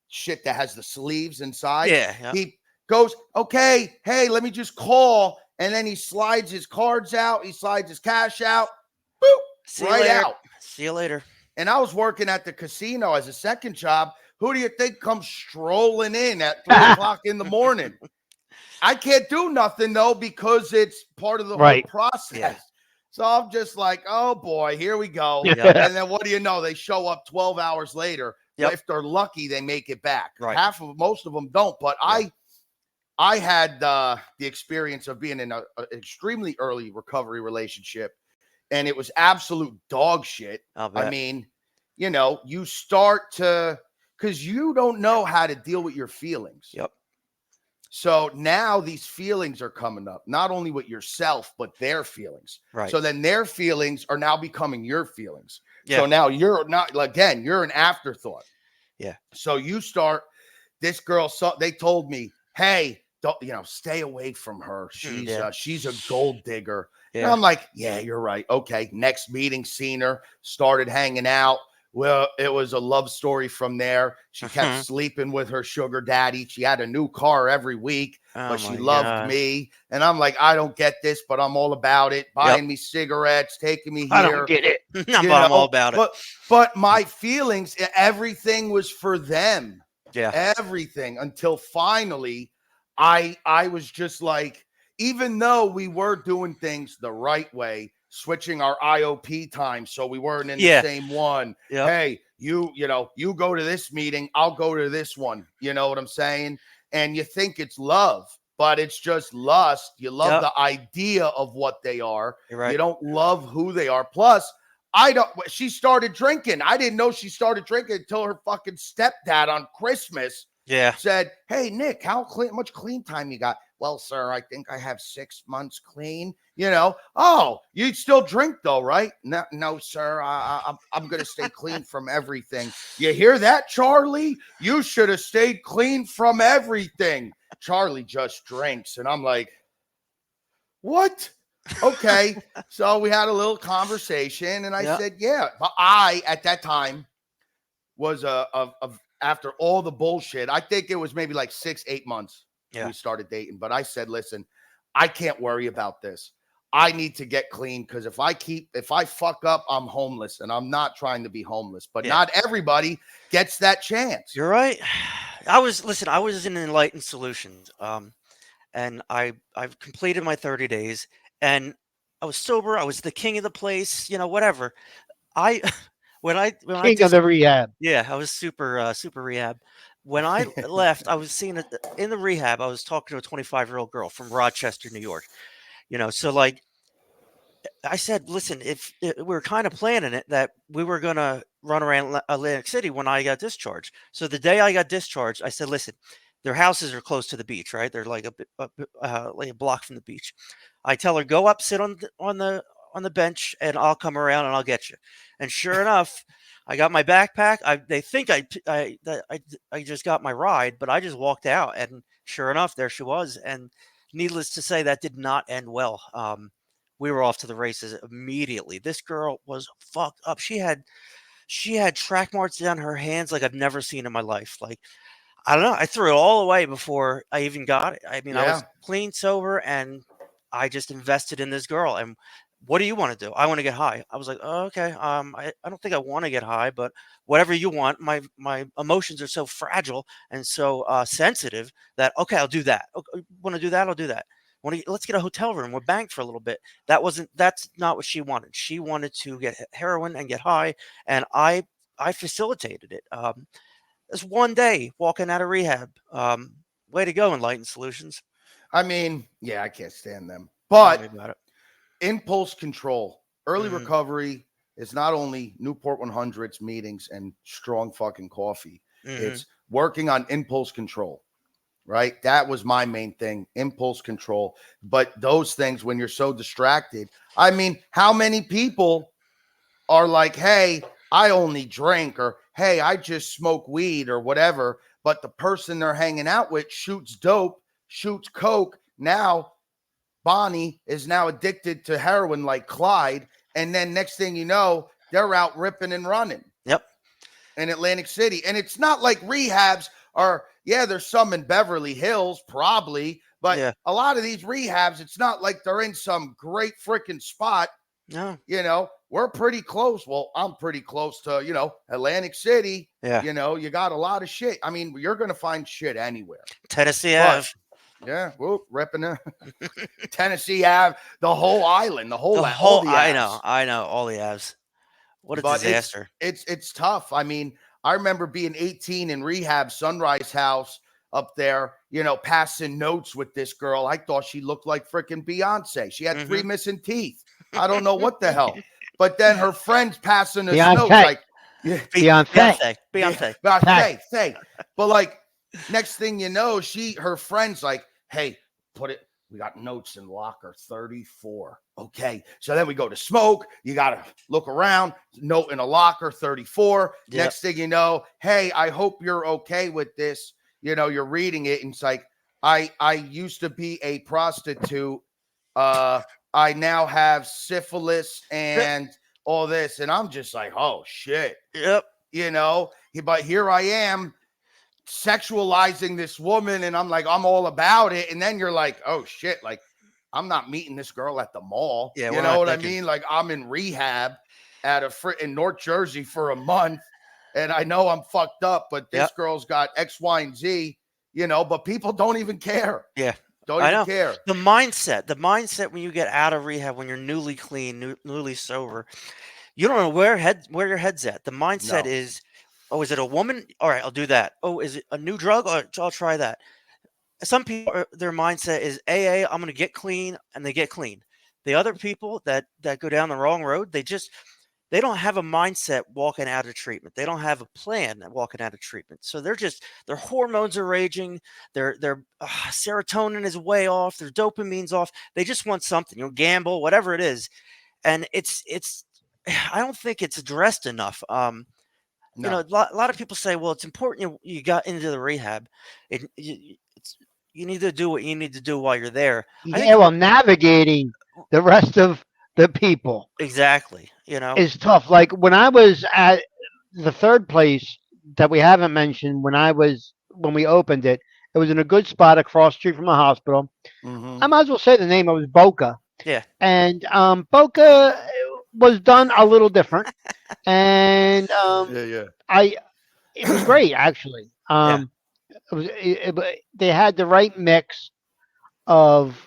shit that has the sleeves inside. Yeah. Yeah. He goes, okay, hey, let me just call. And then he slides his cards out. He slides his cash out. Boop, See you right later. out. See you later. And I was working at the casino as a second job. Who do you think comes strolling in at 3:00 in the morning? I can't do nothing, though, because it's part of the whole Right. process. Yeah. So I'm just like, oh, boy, here we go. Yep. And then what do you know? They show up 12 hours later. Yep. If they're lucky, they make it back. Right. Most of them don't. But Yeah. I had the experience of being in an extremely early recovery relationship, and it was absolute dog shit. I'll bet. I mean, you start to, because you don't know how to deal with your feelings. Yep. So now these feelings are coming up, not only with yourself, but their feelings. Right. So then their feelings are now becoming your feelings. Yeah. So now you're not, again, you're an afterthought. Yeah. So you start, this girl, they told me, hey, don't, stay away from her. She's a gold digger. Yeah. And I'm like, yeah, you're right. Okay. Next meeting, seen her, started hanging out. Well, it was a love story from there. She kept sleeping with her sugar daddy. She had a new car every week, but she loved me. And I'm like, I don't get this, but I'm all about it. Buying me cigarettes, taking me here. I don't get it. But I'm all about it. But my feelings, everything was for them. Yeah. Everything, until finally I was just like, even though we were doing things the right way, switching our IOP time so we weren't in the same one. Yep. Hey, you go to this meeting, I'll go to this one. You know what I'm saying? And you think it's love, but it's just lust. You love the idea of what they are. You're right. You don't love who they are. Plus, she started drinking. I didn't know she started drinking until her fucking stepdad on Christmas said, hey, Nick, much clean time you got? Well, sir, I think I have 6 months clean. Oh, you still drink though, right? No, sir. I'm going to stay clean from everything. You hear that, Charlie? You should have stayed clean from everything. Charlie just drinks. And I'm like, what? Okay. So we had a little conversation and I said, yeah, but I, at that time, was after all the bullshit, I think it was maybe like 6-8 months we started dating. But I said, listen, I can't worry about this. I need to get clean because if I fuck up, I'm homeless, and I'm not trying to be homeless. But not everybody gets that chance. You're right. I was in Enlightened Solutions, and I've completed my 30 days, and I was sober. I was the king of the place, whatever. When I King of the rehab. Yeah, I was super rehab. When I left, I was seeing it in the rehab. I was talking to a 25-year-old girl from Rochester, New York. So like I said, listen, if we were kind of planning it that we were gonna run around Atlantic City when I got discharged. So the day I got discharged, I said, listen, their houses are close to the beach, right? They're like like a block from the beach. I tell her, go up, sit on the bench, and I'll come around and I'll get you. And sure enough, I got my backpack. They think I just got my ride, but I just walked out, and sure enough, there she was. And needless to say, that did not end well. We were off to the races immediately. This girl was fucked up. She had track marks down her hands like I've never seen in my life. Like, I don't know. I threw it all away before I even got it. I mean, I was clean, sober, and I just invested in this girl. And what do you want to do? I want to get high. I was like, oh, okay. I don't think I want to get high, but whatever you want. My emotions are so fragile and so sensitive that, okay, I'll do that. Okay, want to do that? I'll do that. Let's get a hotel room. We'll bang for a little bit. That's not what she wanted. She wanted to get heroin and get high. And I facilitated it. This one day walking out of rehab. Way to go, Enlightened Solutions. I mean, yeah, I can't stand them. Tell me But about it. impulse control, early recovery is not only Newport 100s meetings and strong fucking coffee. It's working on impulse control, right? That was my main thing, impulse control. But those things, when you're so distracted, I mean, how many people are like, hey, I only drink, or hey, I just smoke weed or whatever, but the person they're hanging out with shoots dope, shoots coke. Now Bonnie is now addicted to heroin like Clyde. And then next thing you know, they're out ripping and running Yep. in Atlantic City. And it's not like rehabs are, yeah, there's some in Beverly Hills, probably, but Yeah. a lot of these rehabs, it's not like they're in some great freaking spot. No. We're pretty close. Well, I'm pretty close to, Atlantic City. Yeah. You got a lot of shit. I mean, you're going to find shit anywhere. Tennessee But, Ave. yeah, whoop, repping Tennessee Ave, the whole island, The all whole. the I Aves. know. I know. All the Avs. What a But it's disaster. it's it's tough. I mean, I remember being 18 in rehab, Sunrise House up there, passing notes with this girl. I thought she looked like freaking Beyonce. She had three Mm-hmm. missing teeth. I don't know what the hell. But then her friends passing us notes Beyonce. like, yeah, Beyonce. Beyonce. Beyonce. but Hey. say. But like next thing you know, her friends like, hey, put it. We got notes in locker 34. Okay. So then we go to smoke. You got to look around. Note in a locker 34. Yep. Next thing you know, hey, I hope you're okay with this. You're reading it and it's like, I used to be a prostitute. I now have syphilis and all this. And I'm just like, oh shit. Yep. But here I am sexualizing this woman, and I'm like, I'm all about it. And then you're like, oh shit, like I'm not meeting this girl at the mall. Yeah, You we're know not what thinking. I mean? Like I'm in rehab in North Jersey for a month, and I know I'm fucked up, but this Yep. girl's got X, Y, and Z. But people don't even care. Yeah. Don't I even know. care. The mindset when you get out of rehab, when you're newly clean, newly sober, you don't know where your head's at. The mindset No. is, oh, is it a woman? All right, I'll do that. Oh, is it a new drug? I'll try that. Some people, their mindset is AA. I'm going to get clean, and they get clean. The other people that go down the wrong road, they don't have a mindset walking out of treatment. They don't have a plan walking out of treatment. So their hormones are raging. Their serotonin is way off. Their dopamine's off. They just want something, gamble, whatever it is. And it's I don't think it's addressed enough. No. A lot of people say, well, it's important you got into the rehab. You need to do what you need to do while you're there. I think Yeah, well, navigating the rest of the people exactly. is tough. Like when I was at the third place that we haven't mentioned, when we opened it, it was in a good spot across the street from the hospital. Mm-hmm. I might as well say the name. It was Boca, Yeah. and Boca was done a little different, and Yeah. it was great actually. Yeah. They had the right mix of Fun.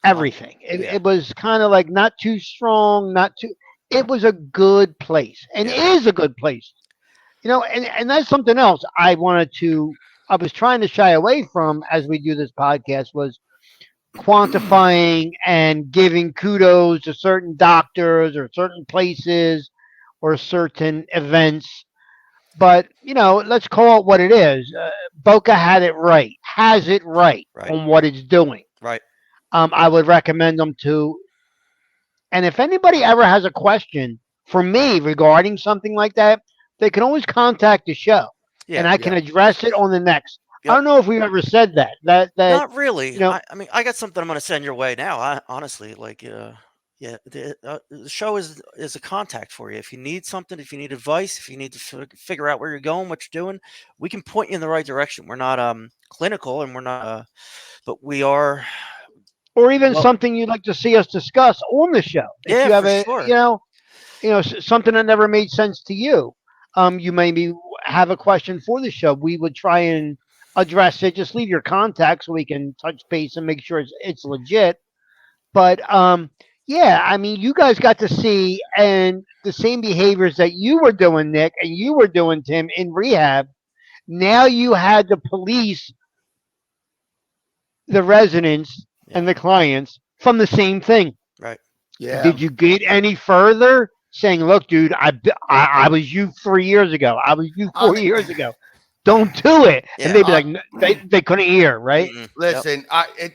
everything. Yeah. It was kind of like not too strong, not too. It was a good place, and Yeah. is a good place. And that's something else I wanted to. I was trying to shy away from as we do this podcast was quantifying and giving kudos to certain doctors or certain places or certain events. But let's call it what it is. Boca had it right, has it right Right. on what it's doing. Right. I would recommend them to. And if anybody ever has a question for me regarding something like that, they can always contact the show, and Yeah. I can address it on the next. I Yep. don't know if we've ever said that Not really. you know I mean, I got something I'm going to send your way now. Honestly, like, yeah, the show is a contact for you. If you need something, if you need advice, if you need to figure out where you're going, what you're doing, we can point you in the right direction. We're not clinical, and we're not, but we are. or even Well, something you'd like to see us discuss on the show. If yeah, you have for a sure. something that never made sense to you, you maybe have a question for the show. We would try and address it. Just leave your contact so we can touch base and make sure it's legit. But yeah, I mean, you guys got to see and the same behaviors that you were doing, Nick, and you were doing, Tim, in rehab. Now you had the police, the residents, Yeah. and the clients from the same thing. Right. Yeah. Did you get any further? Saying, look, dude, I was you 3 years ago. I was you I 4 years ago. Don't do it. And Yeah. they'd be like, they couldn't hear, right? Yep. Listen,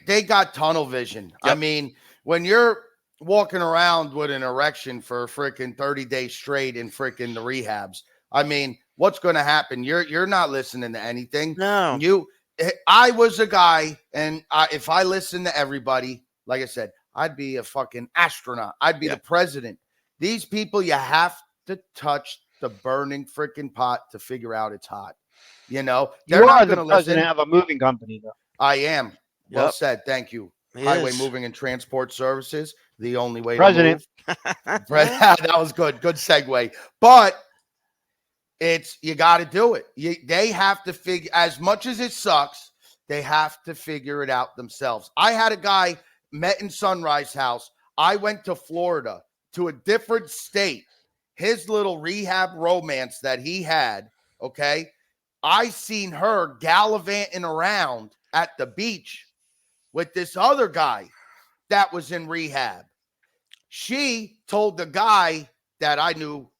they got tunnel vision. I Yep. mean, when you're walking around with an erection for freaking 30 days straight in freaking the rehabs, I mean, what's going to happen? You're not listening to anything. No. I was a guy, and if I listened to everybody, like I said, I'd be a fucking astronaut. I'd be Yeah. the president. These people, you have to touch the burning freaking pot to figure out it's hot. You know, they're You are not the going to president listen. of a moving company, though. I am. Well Yep. said. Thank you. He Highway is. Moving and Transport Services, the only way to President. move. That was good. Good segue. But it's you got to do it. They have to figure, as much as it sucks, they have to figure it out themselves. I had a guy met in Sunrise House. I went to Florida, to a different state. His little rehab romance that he had, okay? I seen her gallivanting around at the beach with this other guy that was in rehab. She told the guy that I knew,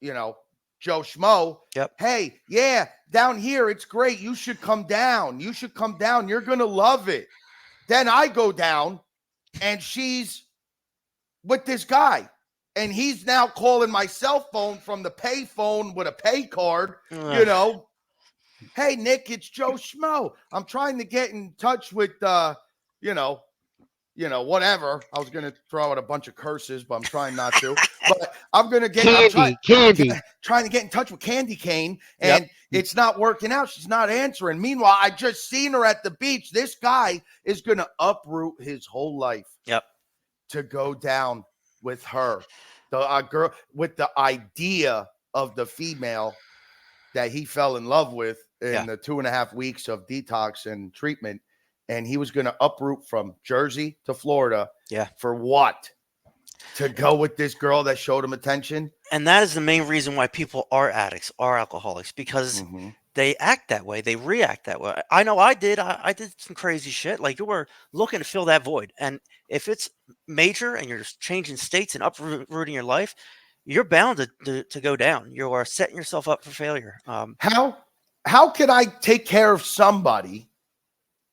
you know, Joe Schmo, Yep. hey, yeah, down here, it's great. You should come down. You should come down. You're going to love it. Then I go down and she's with this guy. And he's now calling my cell phone from the pay phone with a pay card, you know. Hey, Nick, it's Joe Schmo. I'm trying to get in touch with, you know, whatever. I was going to throw out a bunch of curses, but I'm trying not to. But I'm going to get Candy. trying to get in touch with Candy Cane, and it's not working out. She's not answering. Meanwhile, I just seen her at the beach. This guy is going to uproot his whole life. Yep. To go down with her, the girl, with the idea of the female that he fell in love with in the 2.5 weeks of detox and treatment. And he was going to uproot from Jersey to Florida. Yeah. For what? To go with this girl that showed him attention. And that is the main reason why people are addicts, are alcoholics, because they act that way. They react that way. I know I did. I did some crazy shit. Like, you were looking to fill that void. And if it's major and you're just changing states and uprooting your life, you're bound to go down. You are setting yourself up for failure. How can I take care of somebody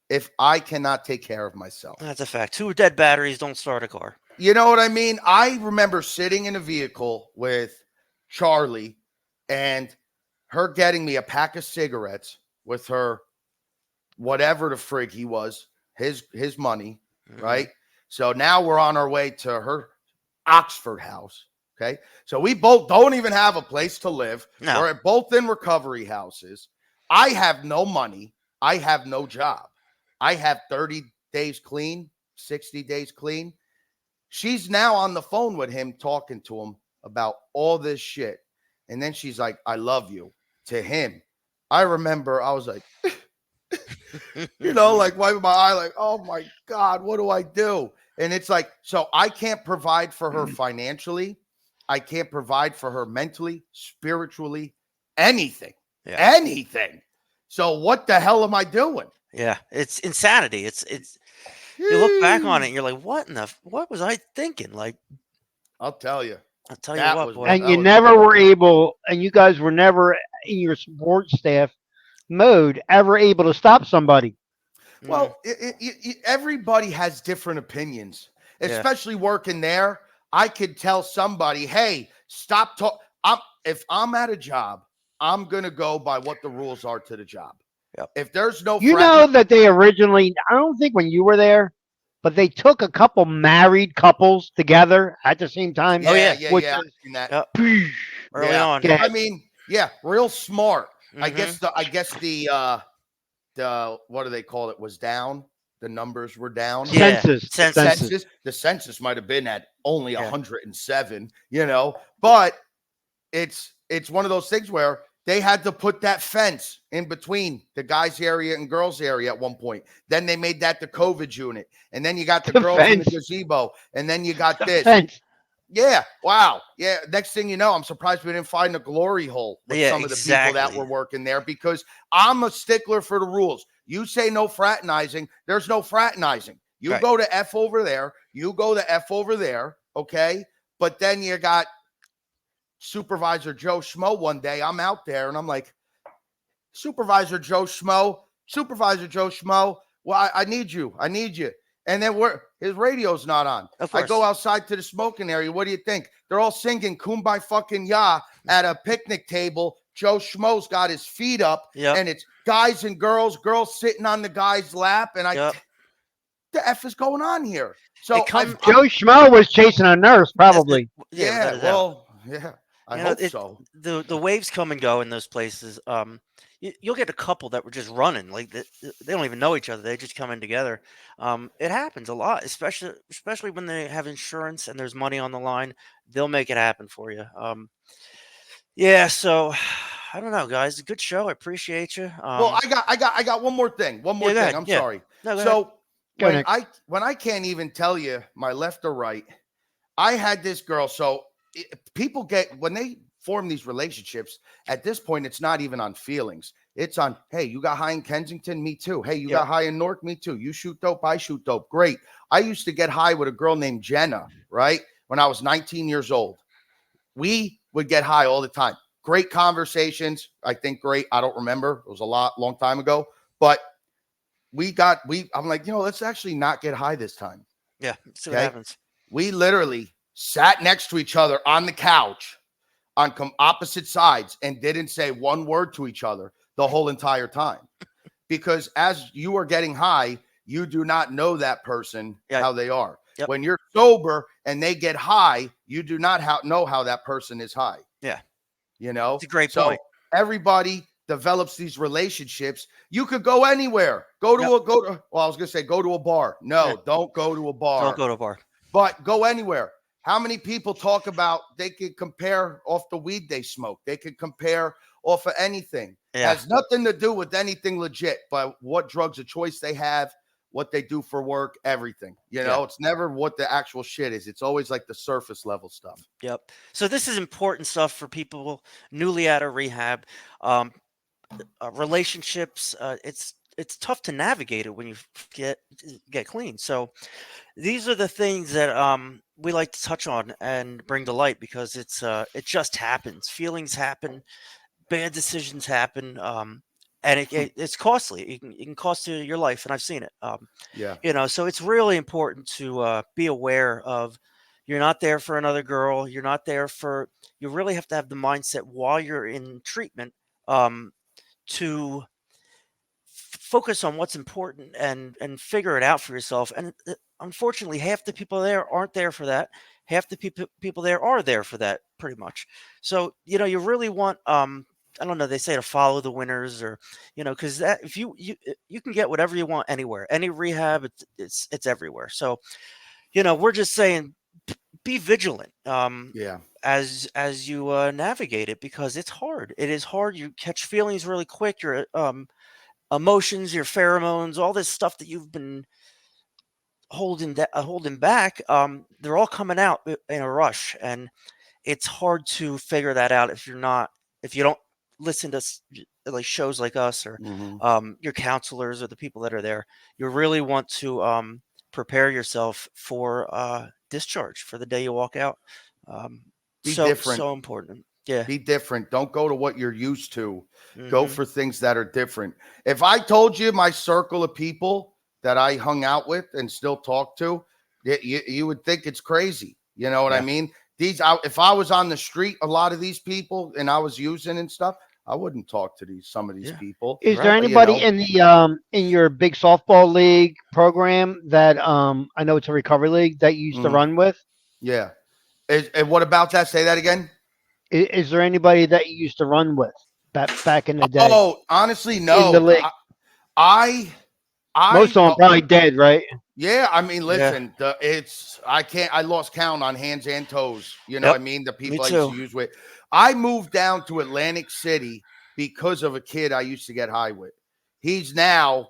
if I cannot take care of myself? That's a fact. 2 dead batteries don't start a car. You know what I mean? I remember sitting in a vehicle with Charlie and her getting me a pack of cigarettes with her, whatever the frig he was, his money, right? So now we're on our way to her Oxford house, okay? So we both don't even have a place to live. No. We're both in recovery houses. I have no money. I have no job. I have 30 days clean, 60 days clean. She's now on the phone with him, talking to him about all this shit. And then she's like, I love you, to him. I remember I was like, you know, like wiping my eye, like, oh my God, what do I do? And it's like, so I can't provide for her financially. I can't provide for her mentally, spiritually, anything. Anything. So what the hell am I doing? Yeah, it's insanity. It's you look back on it and you're like, what was I thinking? Like, I'll tell you. I'll tell you what, boy. And you never were able, and you guys were never in your support staff mode ever able to stop somebody. Well, everybody has different opinions, especially working there. I could tell somebody, hey, stop talking. If I'm at a job, I'm going to go by what the rules are to the job. Yep. If there's no, you know that they originally, I don't think when you were there, but they took a couple married couples together at the same time. Yeah. Early on. I mean, real smart. I guess the what do they call it, was down. The numbers were down. Census. The census might have been at only 107, you know, but it's one of those things where they had to put that fence in between the guys' area and girls' area at one point. Then they made that the COVID unit. And then you got the girls in the gazebo. And then you got this. Fence. Yeah. Wow. Yeah. Next thing you know, I'm surprised we didn't find a glory hole with some of the people that were working there, because I'm a stickler for the rules. You say no fraternizing, there's no fraternizing. You go to F over there. You go to F over there. Okay. But then you got Supervisor Joe Schmo one day. I'm out there and I'm like, Supervisor Joe Schmo, well, I need you. And then his radio's not on. I go outside to the smoking area. What do you think? They're all singing Kumbaya fucking Ya at a picnic table, Joe Schmo's got his feet up, Yep. and it's guys and girls sitting on the guy's lap, and Yep. the F is going on here? It So come Joe Schmo was chasing a nurse, probably. yeah, without yeah, a doubt. well, yeah, I You know, hope so. the waves come and go in those places. You'll get a couple that were just running, like they don't even know each other. They just come in together. It happens a lot, especially when they have insurance and there's money on the line. They'll make it happen for you. Yeah. So I don't know, guys. Good show. I appreciate you. Well, I got one more thing. One more Yeah. Go thing. ahead. I'm Yeah. sorry. No, go ahead. So Go, Nick. when I can't even tell you my left or right, I had this girl. So people get when they form these relationships. At this point, it's not even on feelings. It's on, hey, you got high in Kensington, me too. Hey, you Yep. got high in Newark, me too. You shoot dope, I shoot dope. Great. I used to get high with a girl named Jenna, right? When I was 19 years old. We would get high all the time. Great conversations. I think great. I don't remember. It was a long time ago. But I'm like, let's actually not get high this time. Yeah. See what Okay. happens. We literally sat next to each other on the couch on opposite sides and didn't say one word to each other the whole entire time. Because as you are getting high, you do not know that person Yeah. how they are. Yep. When you're sober and they get high, you do not know how that person is high. Yeah. You know, It's a great so point. everybody develops these relationships. You could go anywhere. Well, I was gonna say go to a bar. No, Yeah. don't go to a bar. Don't go to a bar. But go anywhere. How many people talk about they could compare off the weed they smoke? They could compare off of anything. Yeah. Has nothing to do with anything legit, but what drugs of choice they have, what they do for work, everything. Yeah. It's never what the actual shit is. It's always like the surface level stuff. Yep. So this is important stuff for people newly out of rehab. Um, Relationships. It's tough to navigate it when you get clean. So these are the things that we like to touch on and bring to light because it just happens. Feelings happen, bad decisions happen, and it's costly. It can cost you your life, and I've seen it. Yeah. So it's really important to be aware of. You're not there for another girl. You're not there for. You really have to have the mindset while you're in treatment to focus on what's important and figure it out for yourself. And unfortunately, half the people there aren't there for that. Half the people there are there for that, pretty much. So you really want I don't know. They say to follow the winners, or because that if you can get whatever you want anywhere, any rehab, it's everywhere. So we're just saying be vigilant. Yeah. As you navigate it because it's hard. It is hard. You catch feelings really quick. Your emotions, your pheromones, all this stuff that you've been holding back. They're all coming out in a rush, and it's hard to figure that out if you don't listen to like shows like us or Mm-hmm. your counselors or the people that are there. You really want to prepare yourself for discharge for the day you walk out. Be so different. so important. Yeah. Be different. Don't go to what you're used to. Go Mhm. for things that are different. If I told you my circle of people that I hung out with and still talk to, you would think it's crazy. You know what I Yeah. mean? If I was on the street, a lot of these people, and I was using and stuff, I wouldn't talk to some of these Yeah. people. Is there Right. anybody in the in your big softball league program that I know it's a recovery league that you used to Mhm. run with? Yeah. And what about that? Say that again. Is there anybody that you used to run with back in the day Oh, honestly, in the no. league? I, Most I, of them probably dead, right? Yeah, I mean, Yeah. listen, I lost count on hands and toes. You know what Yep. I mean? The Me people I used too. to use with. I moved down to Atlantic City because of a kid I used to get high with. He's now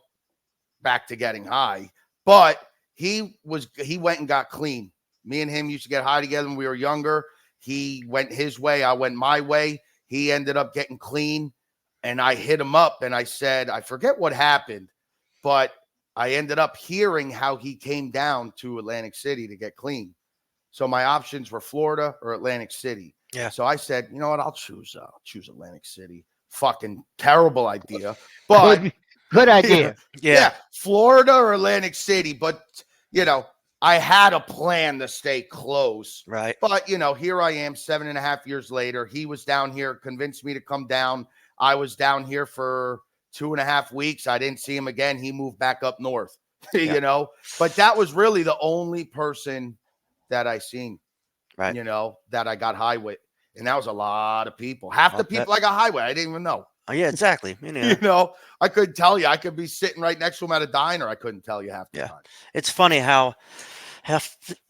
back to getting high, but he went and got clean. Me and him used to get high together when we were younger. He went his way, I went my way. He ended up getting clean, and I hit him up and I said, I forget what happened, but I ended up hearing how he came down to Atlantic City to get clean. So my options were Florida or Atlantic City. Yeah. So I said, you know what? I'll choose Atlantic City. Fucking terrible idea, but Good idea. Yeah. yeah, Florida or Atlantic City. But I had a plan to stay close. Right. But, here I am 7.5 years later. He was down here, convinced me to come down. I was down here for 2.5 weeks. I didn't see him again. He moved back up north, Yeah. But that was really the only person that I seen, Right. that I got high with. And that was a lot of people. Half I'll the people I got high with, I didn't even know. Oh, yeah, exactly. I couldn't tell you. I could be sitting right next to him at a diner. I couldn't tell you half the Yeah. time. It's funny how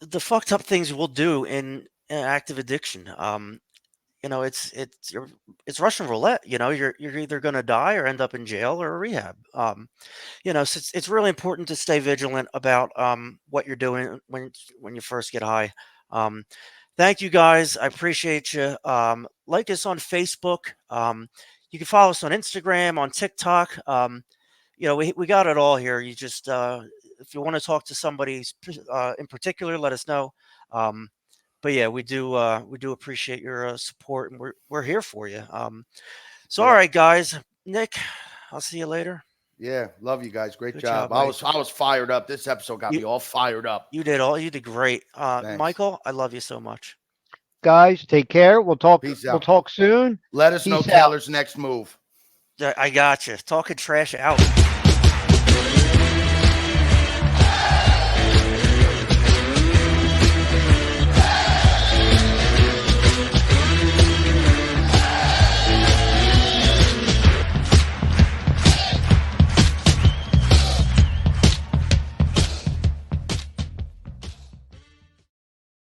the fucked up things we'll do in active addiction. It's Russian roulette. You're either going to die or end up in jail or rehab. So it's really important to stay vigilant about what you're doing when you first get high. Um, Thank you guys. I appreciate you. Like us on Facebook. You can follow us on Instagram, on TikTok. We got it all here. You just if you want to talk to somebody in particular, let us know. Um, but yeah, we do appreciate your support, and we're here for you. So all Yeah. right, guys. Nick, I'll see you later. Yeah. Love you guys. Great Good job. job, I Mike. was fired up. This episode got You me all fired up. you did great. Thanks. Michael, I love you so much. Guys, take care. We'll talk. Peace We'll out. talk soon. Let us know Peace out. Taylor's next move. I got you. Talking trash out.